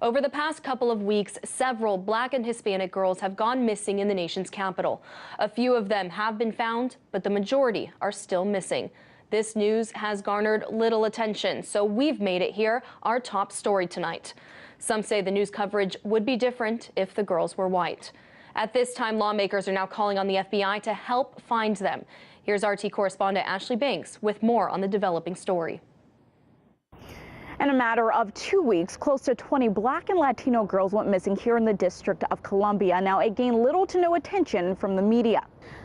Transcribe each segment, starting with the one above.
Over the past couple of weeks, several Black and Hispanic girls have gone missing in the nation's capital. A few of them have been found, but the majority are still missing. This news has garnered little attention, so we've made it here our top story tonight. Some say the news coverage would be different if the girls were white. At this time, lawmakers are now calling on the FBI to help find them. Here's RT correspondent Ashley Banks with more on the developing story. In a matter of 2 weeks, close to 20 Black and Latino girls went missing here in the District of Columbia. Now, it gained little to no attention from the media.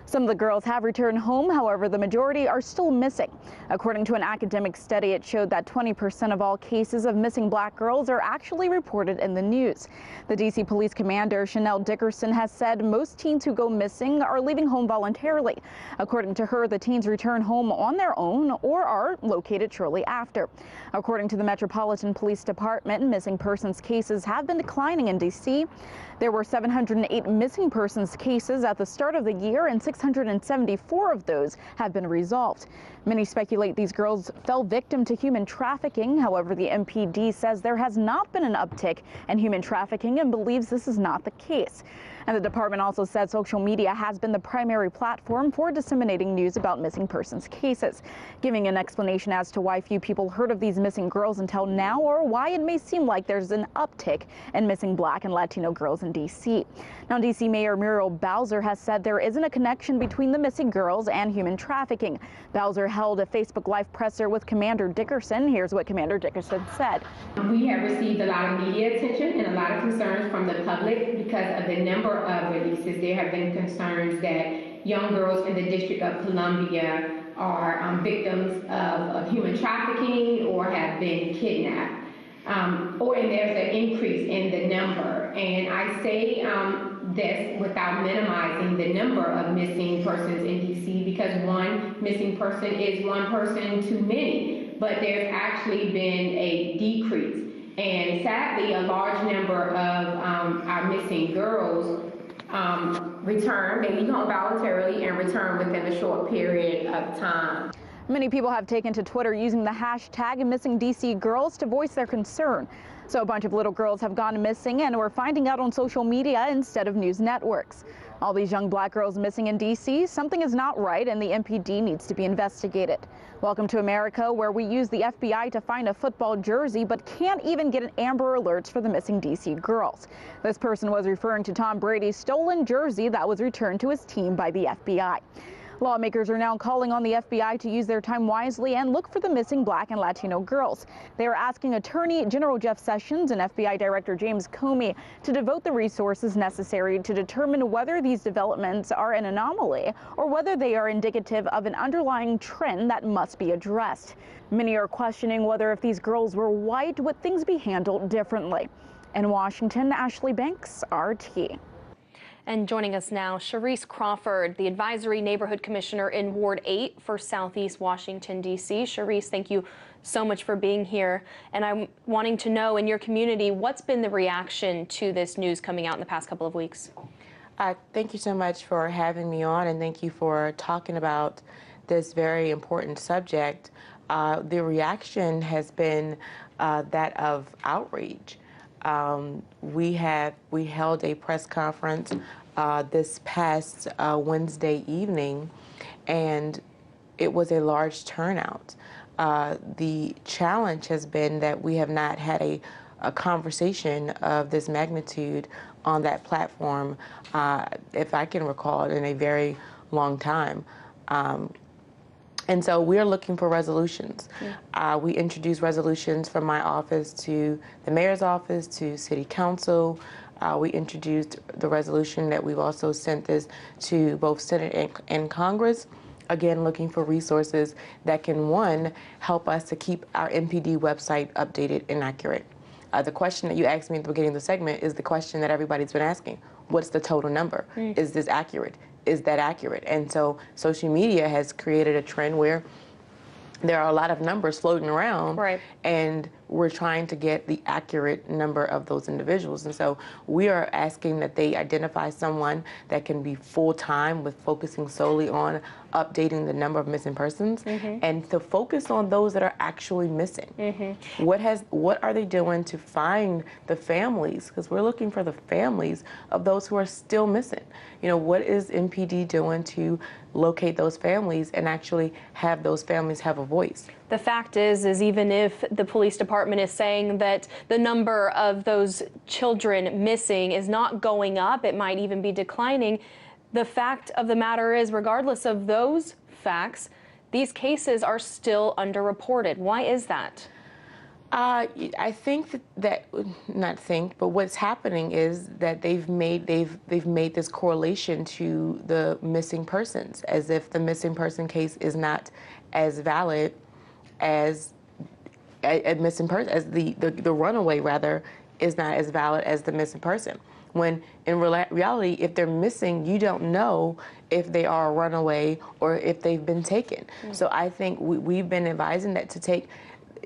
Some of the girls have returned home, however, the majority are still missing. According to an academic study, it showed that 20% of all cases of missing Black girls are actually reported in the news. The D.C. Police Commander, Chanel Dickerson, has said most teens who go missing are leaving home voluntarily. According to her, the teens return home on their own or are located shortly after. According to the Metropolitan Police Department, missing persons cases have been declining in D.C. There were 708 missing persons cases at the start of the year, and 674 of those have been resolved. Many speculate these girls fell victim to human trafficking. However, the MPD says there has not been an uptick in human trafficking and believes this is not the case. And the department also said social media has been the primary platform for disseminating news about missing persons cases, giving an explanation as to why few people heard of these missing girls until now, or why it may seem like there's an uptick in missing Black and Latino girls in D.C. Now, D.C. Mayor Muriel Bowser has said there isn't a connection between the missing girls and human trafficking. Bowser held a Facebook Live presser with Commander Dickerson. Here's what Commander Dickerson said. We have received a lot of media attention and a lot of concerns from the public because of the number of releases. There have been concerns that young girls in the District of Columbia are victims of human trafficking or have been kidnapped. And there's an increase in the number. And I say this without minimizing the number of missing persons in D.C. because one missing person is one person too many. But there's actually been a decrease. And sadly, a large number of our missing girls return, they leave home voluntarily and return within a short period of time. Many people have taken to Twitter using the hashtag #MissingDCGirls to voice their concern. So a bunch of little girls have gone missing and we're finding out on social media instead of news networks. All these young Black girls missing in D.C., something is not right and the MPD needs to be investigated. Welcome to America, where we use the FBI to find a football jersey but can't even get an Amber Alerts for the missing D.C. girls. This person was referring to Tom Brady's stolen jersey that was returned to his team by the FBI. Lawmakers are now calling on the FBI to use their time wisely and look for the missing Black and Latino girls. They are asking Attorney General Jeff Sessions and FBI Director James Comey to devote the resources necessary to determine whether these developments are an anomaly or whether they are indicative of an underlying trend that must be addressed. Many are questioning whether if these girls were white, would things be handled differently. In Washington, Ashley Banks, RT. And joining us now, Sharice Crawford, the Advisory Neighborhood Commissioner in Ward 8 for Southeast Washington, D.C. Sharice, thank you so much for being here. And I'm wanting to know, in your community, what's been the reaction to this news coming out in the past couple of weeks? Thank you so much for having me on, and thank you for talking about this very important subject. The reaction has been that of outrage. We held a press conference this past Wednesday evening, and it was a large turnout. The challenge has been that we have not had a conversation of this magnitude on that platform, if I can recall it, in a very long time. And so we're looking for resolutions. Yeah. We introduced resolutions from my office to the mayor's office to city council. We introduced the resolution that we've also sent this to both Senate and Congress, again, looking for resources that can, one, help us to keep our MPD website updated and accurate. The question that you asked me at the beginning of the segment is the question that everybody's been asking. What's the total number? Is this accurate? Is that accurate? And so social media has created a trend where there are a lot of numbers floating around, right, and we're trying to get the accurate number of those individuals. And so we are asking that they identify someone that can be full-time with focusing solely on updating the number of missing persons, and to focus on those that are actually missing. What are they doing to find the families? Because we're looking for the families of those who are still missing. You know, what is MPD doing to locate those families and actually have those families have a voice? The fact is even if the police department is saying that the number of those children missing is not going up, it might even be declining. The fact of the matter is, regardless of those facts, these cases are still underreported. Why is that? I think but what's happening is that they've made this correlation to the missing persons, as if the missing person case is not as valid as a missing person, as the runaway rather is not as valid as the missing person. When in reality, if they're missing, you don't know if they are a runaway or if they've been taken. So I think we've been advising that to take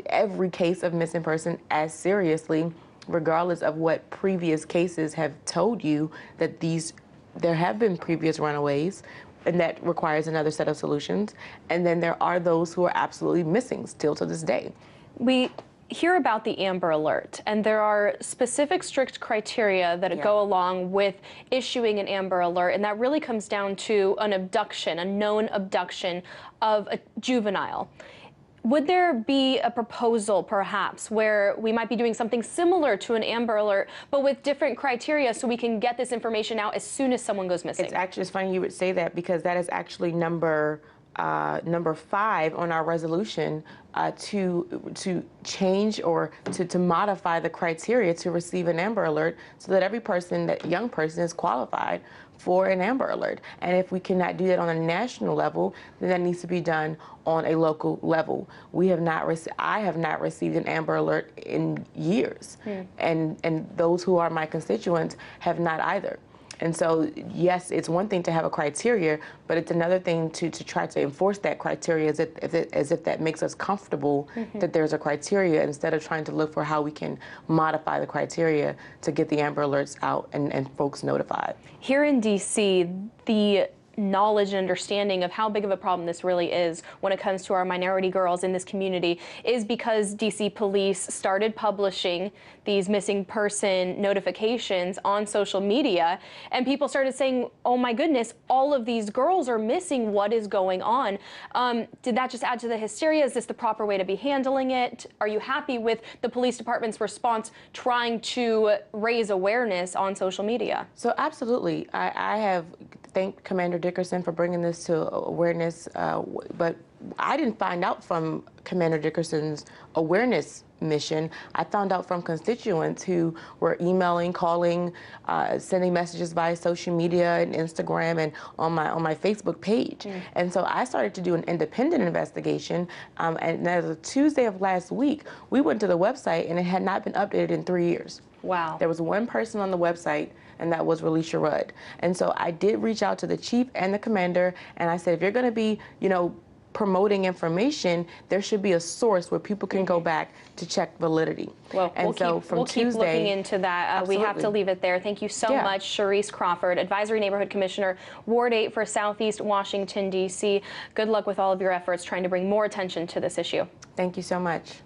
every case of missing person as seriously, regardless of what previous cases have told you, that there have been previous runaways, and that requires another set of solutions. And then there are those who are absolutely missing still to this day. We hear about the Amber Alert, and there are specific strict criteria that go along with issuing an Amber Alert, and that really comes down to an abduction, a known abduction of a juvenile. Would there be a proposal, perhaps, where we might be doing something similar to an Amber Alert, but with different criteria so we can get this information out as soon as someone goes missing? It's funny you would say that, because that is actually number 5 on our resolution to change or to modify the criteria to receive an Amber Alert, so that every person, that young person, is qualified for an Amber Alert. And if we cannot do that on a national level, then that needs to be done on a local level. I have not received an Amber Alert in years, and those who are my constituents have not either. And so, yes, it's one thing to have a criteria, but it's another thing to try to enforce that criteria as if that makes us comfortable that there's a criteria, instead of trying to look for how we can modify the criteria to get the Amber Alerts out and folks notified. Here in D.C., the knowledge and understanding of how big of a problem this really is when it comes to our minority girls in this community is because DC police started publishing these missing person notifications on social media, and people started saying, oh my goodness, all of these girls are missing, what is going on? Did that just add to the hysteria? Is this the proper way to be handling it? Are you happy with the police department's response trying to raise awareness on social media? So absolutely, I have thanked Commander Dickerson for bringing this to awareness, but I didn't find out from Commander Dickerson's awareness mission. I found out from constituents who were emailing, calling, sending messages via social media and Instagram and on my Facebook page. And so I started to do an independent investigation, and as of Tuesday of last week, we went to the website and it had not been updated in 3 years. Wow. There was one person on the website, and that was Relisha Rudd. And so I did reach out to the chief and the commander, and I said, if you're going to be, promoting information, there should be a source where people can go back to check validity. Well, and we'll keep looking into that. We have to leave it there. Thank you so much, Sharice Crawford, Advisory Neighborhood Commissioner, Ward 8 for Southeast Washington, D.C. Good luck with all of your efforts trying to bring more attention to this issue. Thank you so much.